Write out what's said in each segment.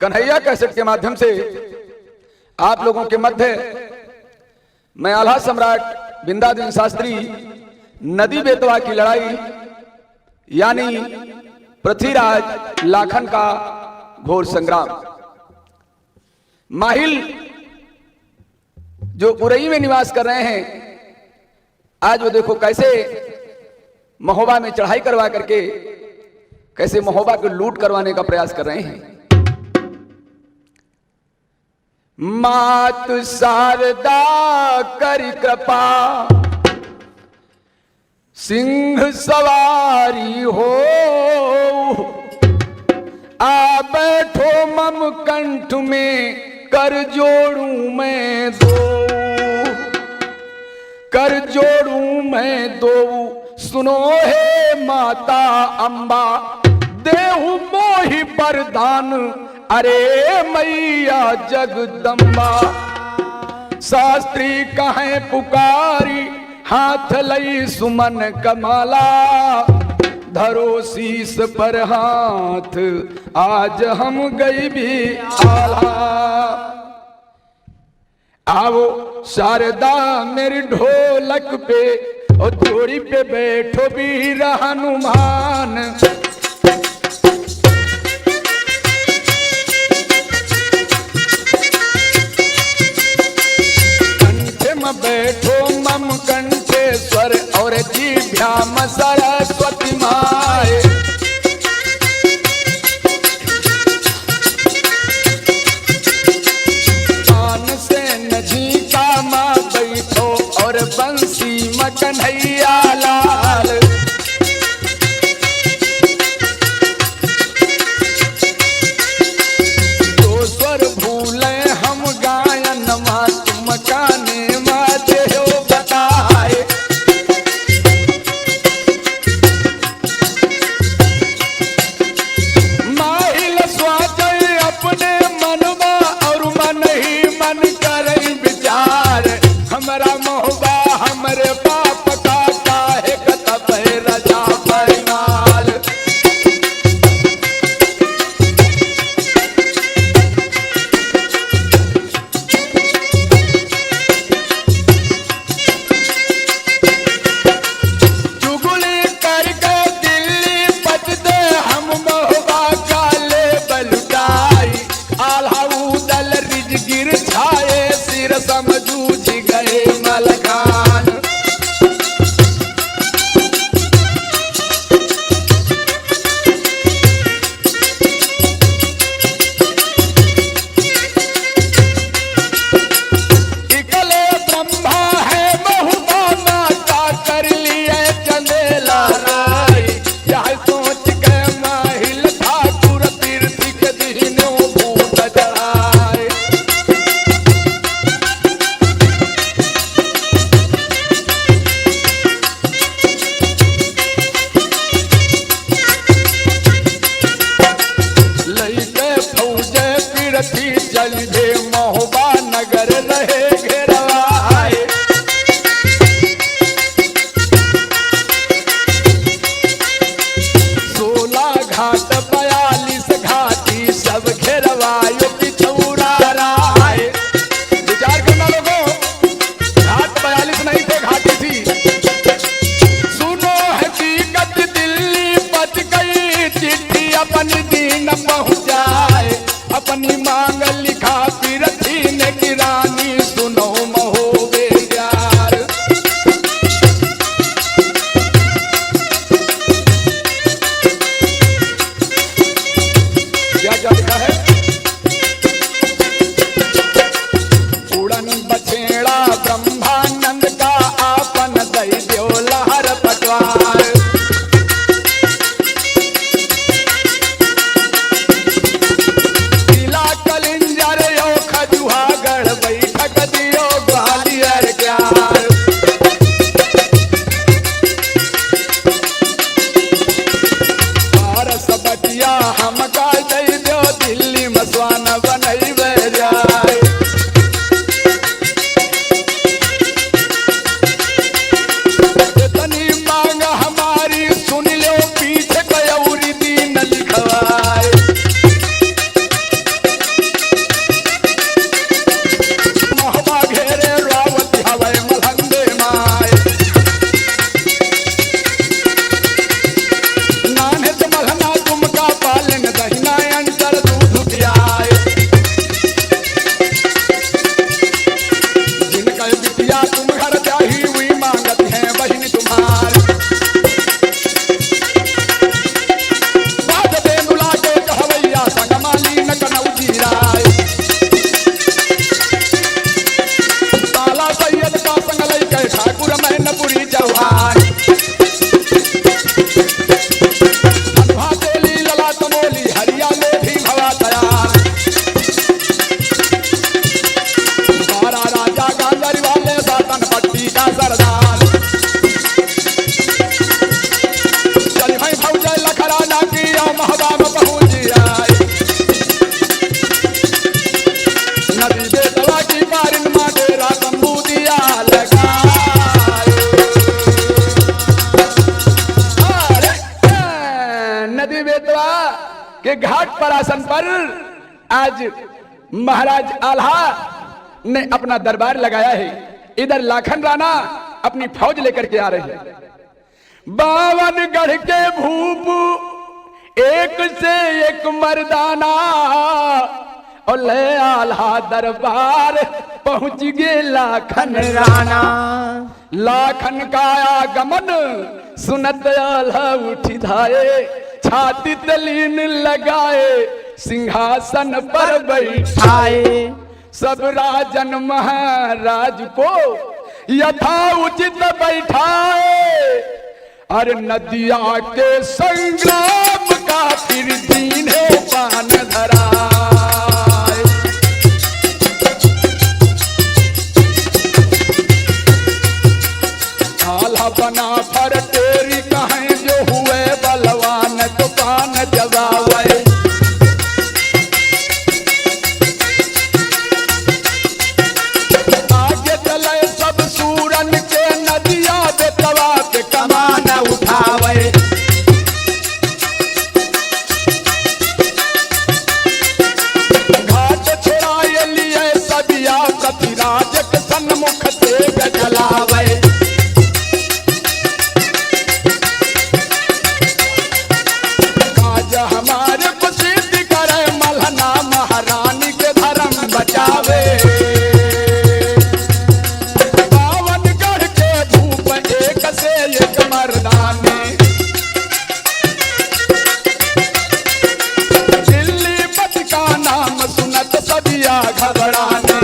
Kanhaiya cassette के माध्यम से आप लोगों के मध्य मैं आल्हा सम्राट बिंदादिन शास्त्री नदी बेतवा की लड़ाई यानी पृथ्वीराज लाखन का घोर संग्राम माहिल जो उरई में निवास कर रहे हैं, आज वो देखो कैसे महोबा में चढ़ाई करवा करके कैसे महोबा को लूट करवाने का प्रयास कर रहे हैं। मात शारदा करी कृपा सिंह सवारी हो, आ बैठो मम कंठ में कर जोड़ू मैं दो, कर जोड़ू मैं दो। सुनो हे माता अम्बा देहु मोहि वरदान, अरे मैया जगदम्बा। शास्त्री कहें पुकारी हाथ लई सुमन कमाला, धरो शीस पर हाथ आज हम गई भी आला। आओ शारदा मेरी ढोलक पे और जोड़ी पे बैठो वीर हनुमान, कंठे में बैठो मम कंठेश्वर और जीभ्याम सरस्वती माए। कान से नजीका माँ बैठो और बंसी में कन्हैया लाल। जो स्वर भूले हम गायन माँ तुम काने माते हो बताए। माहिल स्वाजय अपने मनवा और मन ही मन करई विचार, हमरा मोहबा हमरे पाप का काहे कतब रजा परिमाल। चुगली करके दिल्ली बच दे हम मोहबा का ले बलुटाई, आल्हा उदल रिज गिर छाए सिर समझूझ गए मलखान। इकले ब्रह्मा है महुबा माता कर लिए चंदेला राय, यह सोच के माहिल ठाकुर तीर्थ के दीनों भूत जड़ाए। लइके फौजे पीरथी चल दे महोबा नगर रहे घेरवाए। सोलह घाट 42 घाटी सब घेरवायो पिछौरा राय। विचार करना लोगों, घाट 42 नहीं थे, घाटी थी। सुनो हकीकत दिल्ली बच गई, चिट्ठी अपनी दीन पहुंचाए। अपनी मांग लिखा पीरथी ने कि रानी सुनो महोबे यार। क्या क्या लिखा है? उड़न बछेड़ा ब्रह्मानंद का आपन दई देव लहर पटवार। किला कलिंजर यो खजुहागढ़ बैठक दियो ग्वालियर क्यार। पारस बटिया हम का दई दो दिल्ली में सिंहासन पर आज महाराज आल्हा ने अपना दरबार लगाया है। इधर लाखन राणा अपनी फौज लेकर के आ रहे हैं। 52 गढ़ के भूप एक से एक मर्दाना और ले आल्हा दरबार पहुंच गए लाखन राणा। लाखन का आगमन सुनत आल्हा उठी धाये, छाती तलीन लगाए सिंहासन पर बैठाए। सब राजन महाराज को यथा उचित बैठाए। अरे नदिया के संग्राम का फिर दीन है पान धरा। आल्हा बना पर तेरी कहें जो हुए बलवान तो पान जगावे। आगे चले सब सूरन के नदिया बेतवा पे कमान उठावे। घाट छोड़ाए लिए सबिया प्रतिराज के सन्मुख से गजलावे। हमारे प्रसिद्ध करे मलहना महारानी के धर्म बचावे। 52 गढ़ के भूप एक से एक मर्दाने। दिल्ली पथ का नाम सुनत सबिया घबराने।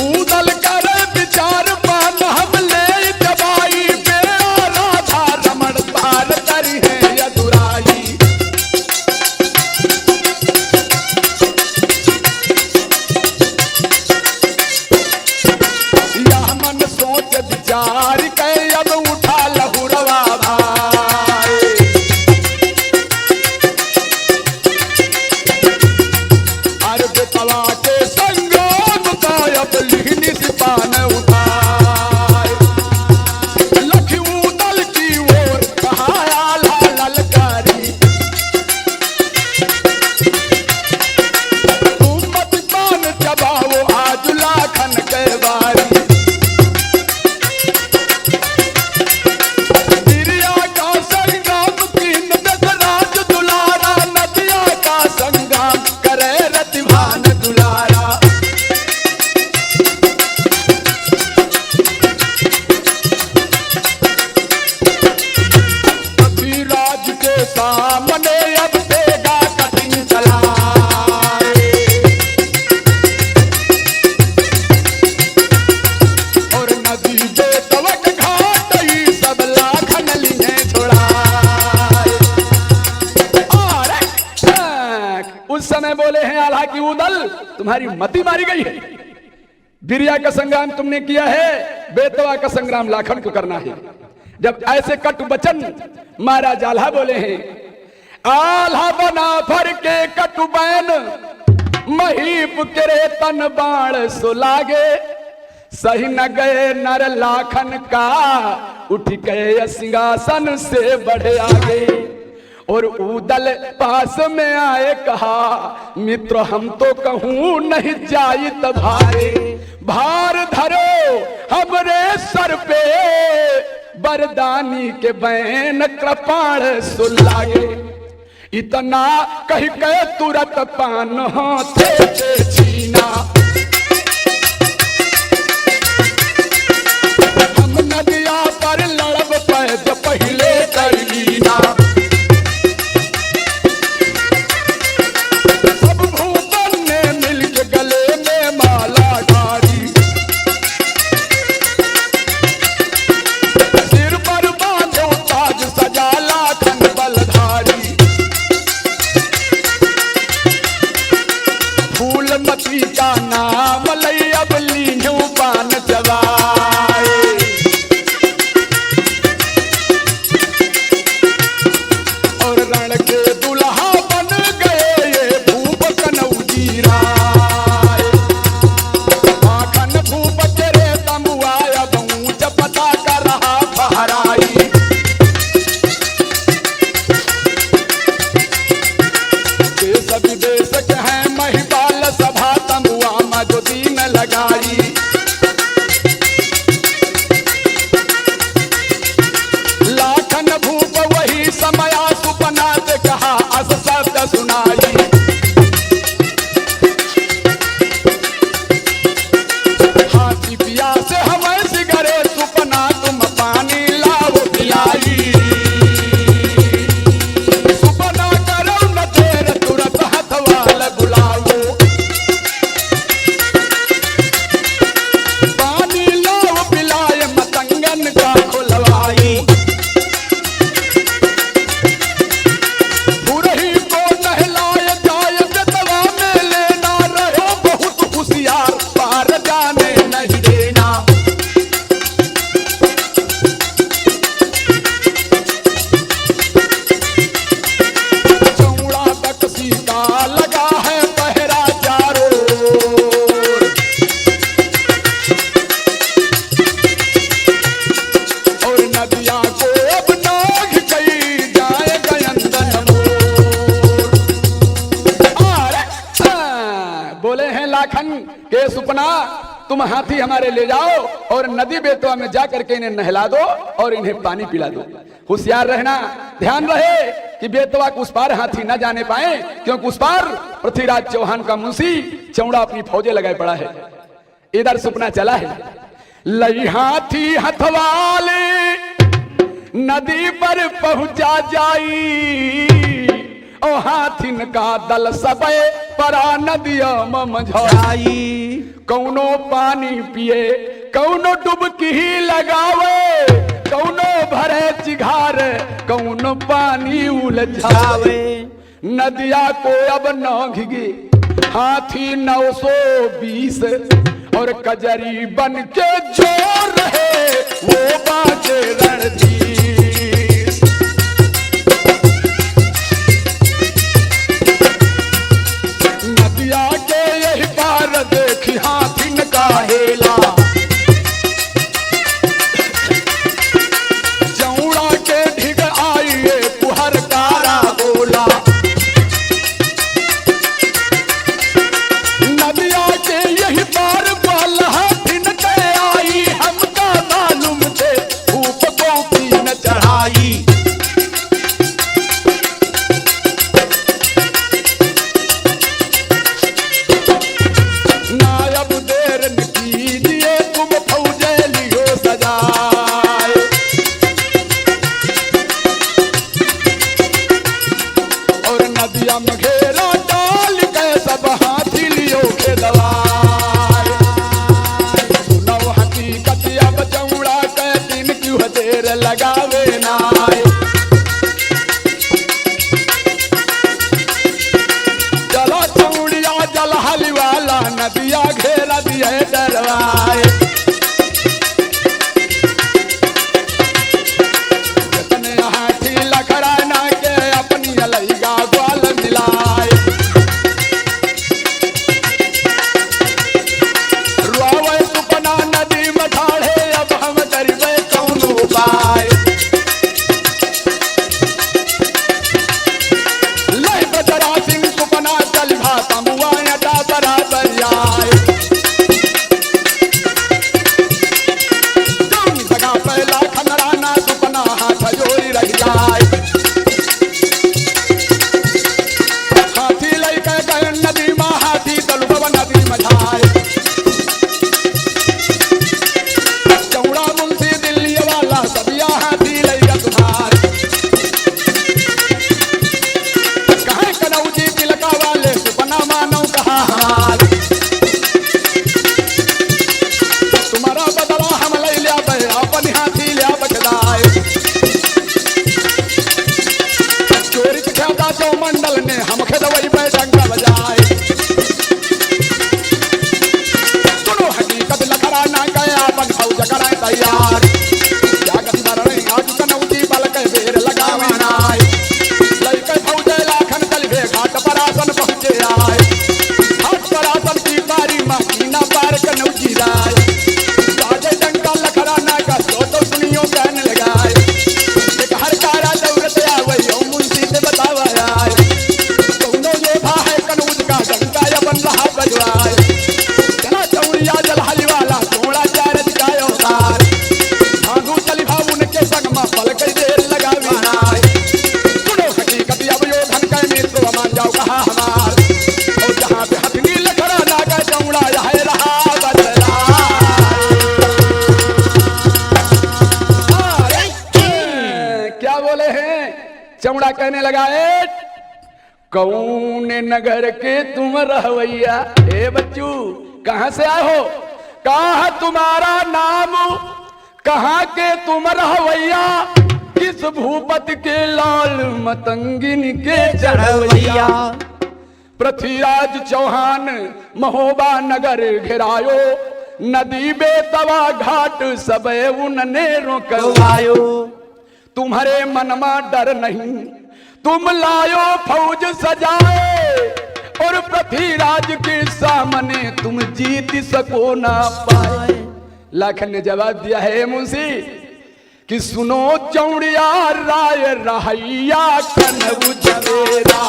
उदल कर विचार पान हम ले दवाई पे राधा रमण पार करी है अधुराई। यह मन सोच विचार के अब उठा लहुरवा भाई। अरे बेतवा के संग्राम का अब लिखनी सिपान उठाए। लखनऊ दल की ओर कहा आल्हा ललकारी। तुम मत पान चबाओ आज लाखन के बारी। गिरिया का संग्राम कीन दशराज दुलारा। नदिया का संग्राम करे रतिभान दुलारा। राज के सामने अब देगा कठिन चलाए। और नदी के तवक घाट ही सब लाखन लिए छोड़ाए। और उस समय बोले हैं आल्हा की उदल तुम्हारी मति मारी गई है। बिरिया का संग्राम तुमने किया है, बेतवा का संग्राम लाखन को करना है। जब ऐसे कटु वचन महाराज आल्हा बोले हैं। आल्हा बना फर के कटु बैन महीप करे तन बाण सो लागे। सही न गए नर लाखन का उठ गए सिंहासन से बढ़े आगे। और उदल पास में आए कहा मित्र हम तो कहूं नहीं जाई भारे। भार धरो हमरे सर पे बरदानी के बैन कृपाण सुलागे। इतना कह के तुरंत पान हाथे से छीना। हम नदिया पर लड़ब पैद पहले कर लीना। सब भूपन ने मिलके गले में माला डाली। सिर पर बांधो ताज सजा लाखन बलधारी। फूल मती का नाम कि सुपना तुम हाथी हमारे ले जाओ और नदी बेतवा में जाकर के इन्हें नहला दो और इन्हें पानी पिला दो। होशियार रहना, ध्यान रहे कि बेतवा के उस पार हाथी न जाने पाए, क्योंकि उस पार पृथ्वीराज चौहान का मुंशी चौड़ा अपनी फौजें लगाए पड़ा है। इधर सुपना चला है, लई हाथी हथवाले नदी पर पहुंचा जाई, ओ हाथिन का दल सबे परा नदिया मझाई। कौनो पानी पिए, कौनो डुबकी ही लगावे, कौनो भरे चिघार, कौनो पानी उलझावे। नदिया को अब नौघिगे हाथी 920 और कजरी बन के जोर रहे वो बाजे रणजीत। नदिया के यही पार देखी हाथिन का हेला, चौड़ा के ढिग आइए पुहर कारा बोला। नदिया के यही पार बाल हाथिन के आई, हमका मालूम थे ऊप को भी न चढ़ाई। नायब देर न कीजिए तुम फौजे लियो सजाए, और नदिया में घेरा डाल के सब हाथी लियो के दवाए। सुनो हकीकत अब चौड़ा के दिन क्यों देर लगावे नाय। चलो चौड़िया जल हलवाला नदिया घेरा दिए डरवाए। जितने हाथी लखड़ा ना के अपनी अलैगा ग्वाल मिलाए। रुआवे सुपना नदी में ठाढ़े अब हम करिबे कौन उपाय। लय बजरा सिंह सुपना चल भाता मुआया दा बराबर आए। जौन जगह पहला खनराना सुपना हाथ जोड़ी रह जाए। हाथी लई के गए नदी में हाथी तलुबवा नदी में जाए। चौड़ा मुंशी दिल्ली वाला सबिया हाथी लई के सुधार। कहे कनौजी तिलका वाले सुपना मानो कहा हार। तुम्हारा बदला हम लई लिया बे अपन हाथी लिया बचदाए। चोरी ख्यादा चौमंडल ने हम खेदवई पे डंका बजाए। सुनो हकीकत लखड़ा ना गया अपन फौज कराए तैयार। क्या गंदर रही आज कनौजी बल के बेर लगावे नाय। लई के फौजे लाखन कलवे घाट पर आसन पहुंचे आए। घाट पर आसन की बारी महीना पार कनौजी राय। बाजे डंका लखड़ा ना का तो सुनियो कहने लगाए। एक हर कारा दौड़ते आवे यो मुंशी से बतावा आए। कौनो योद्धा है कनौज का डंका अपन रहा बजवाए। चला चौड़िया जल हलवाला चौड़ा चारज गायो तार। भागू चली भावुन के संग में पल कई देर लगावी नाय। सुनो हकीकत अब यो धन के मित्र मान जाओ कहा हमार। और जहाँ पे हथनी लखड़ा ना का चौड़ा है रहा बदला। क्या बोले हैं? चौड़ा कहने लगा ए कौन नगर के तुम रहवैया। ए बच्चू कहाँ से आए हो? कहा तुम्हारा नाम, कहाँ के तुम रहवैया, किस भूपत के लाल मतंगिन के चढ़वैया। पृथ्वीराज चौहान महोबा नगर घेरायो, नदी बेतवा घाट सबे उनने रोकवायो। तुम्हारे मन में डर नहीं, तुम लायो फौज सजाए, और पृथ्वीराज के सामने तुम जीत सको ना पाए। लाखन ने जवाब दिया है मुंशी कि सुनो चौड़िया राय रहिया कनऊ जवेरा।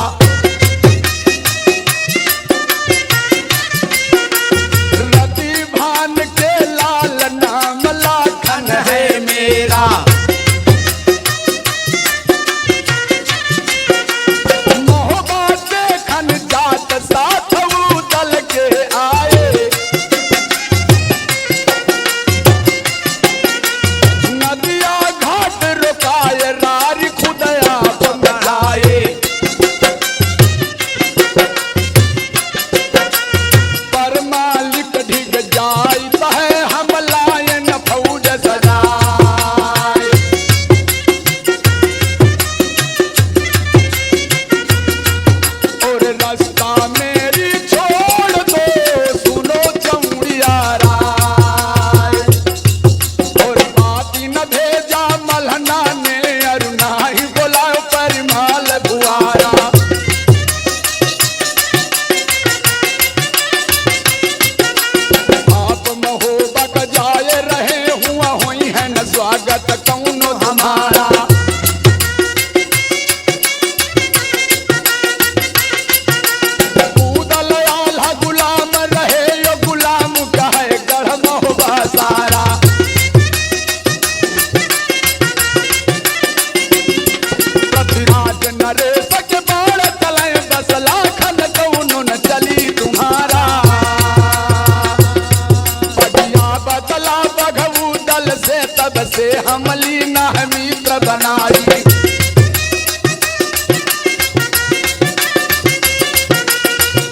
बनाई।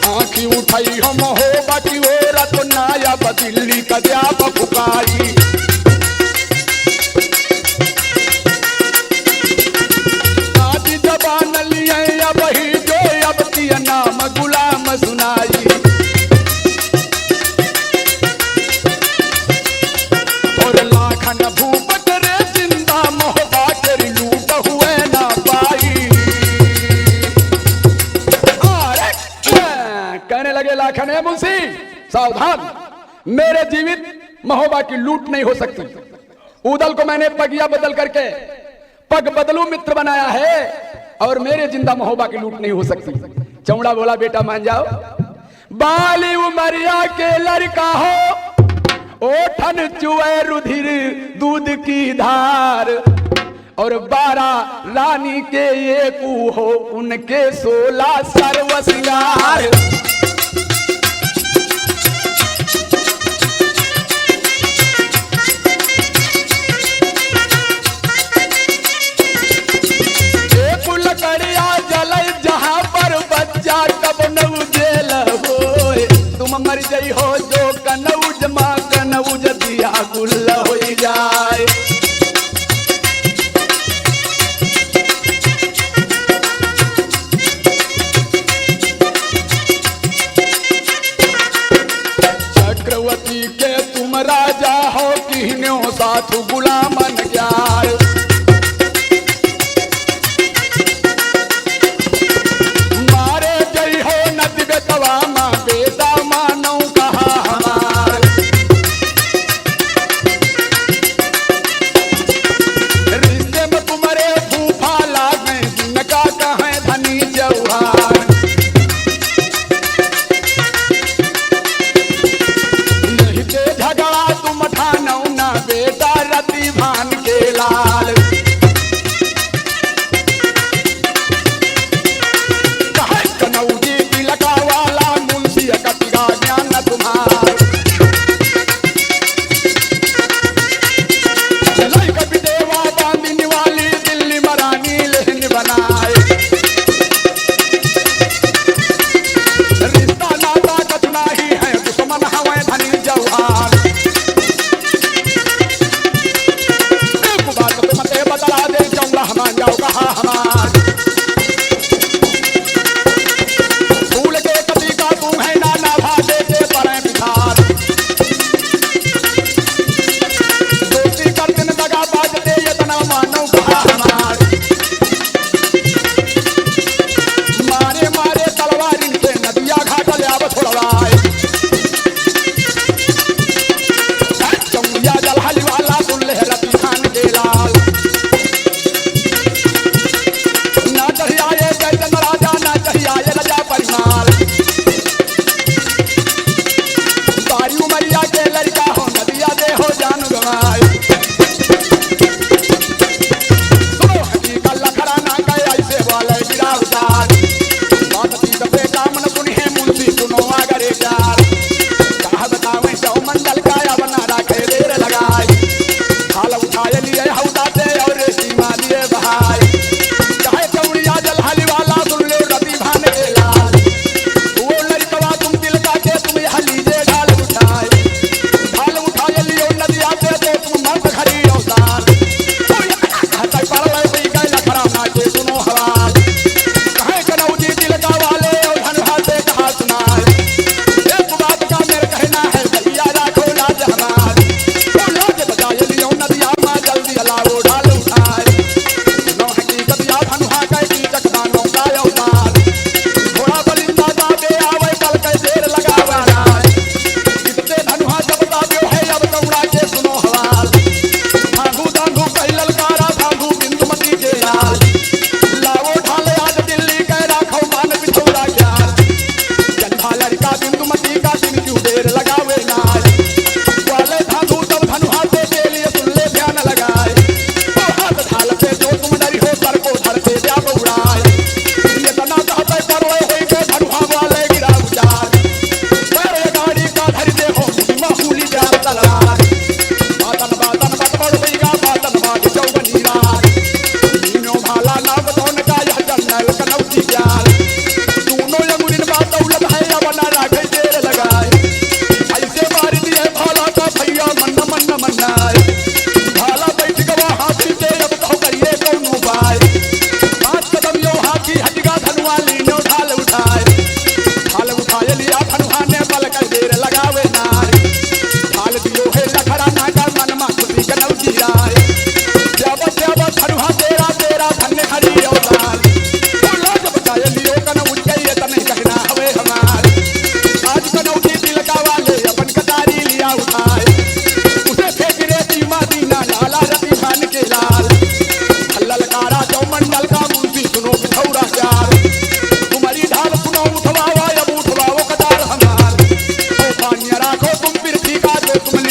आँखी उठाई हम हो बाकी हो रत नाया बदिल्ली कद्या फुकाई। आदि जबान लिए अब ही जो अब की नाम गुलाम सुनाई। और लाखन भूपत रे जिंदा मोहबा तेरी लूट हुए ना पाई। कहने लगे लाखन है मुंशी सावधान, मेरे जीवित महोबा की लूट नहीं हो सकती। उदल को मैंने पगिया बदल करके पग बदलू मित्र बनाया है और मेरे जिंदा महोबा की लूट नहीं हो सकती। चौड़ा बोला बेटा मान जाओ, बाली उमरिया के लड़का हो, ओठन चुए रुधिर दूध की धार, और 12 रानी के एक हो उनके 16 सर्व सिंगार। जहां पर बच्चा कब नऊ जेल हो, तुम मर गई हो जो कनौज माँ कनौज दिया गुल हो जाए। चक्रवर्ती के तुम राजा हो किन्हों साथ गुलामन ग्यार। फूल के कति का तुम है नाना भादे के पर पिता एक मिनट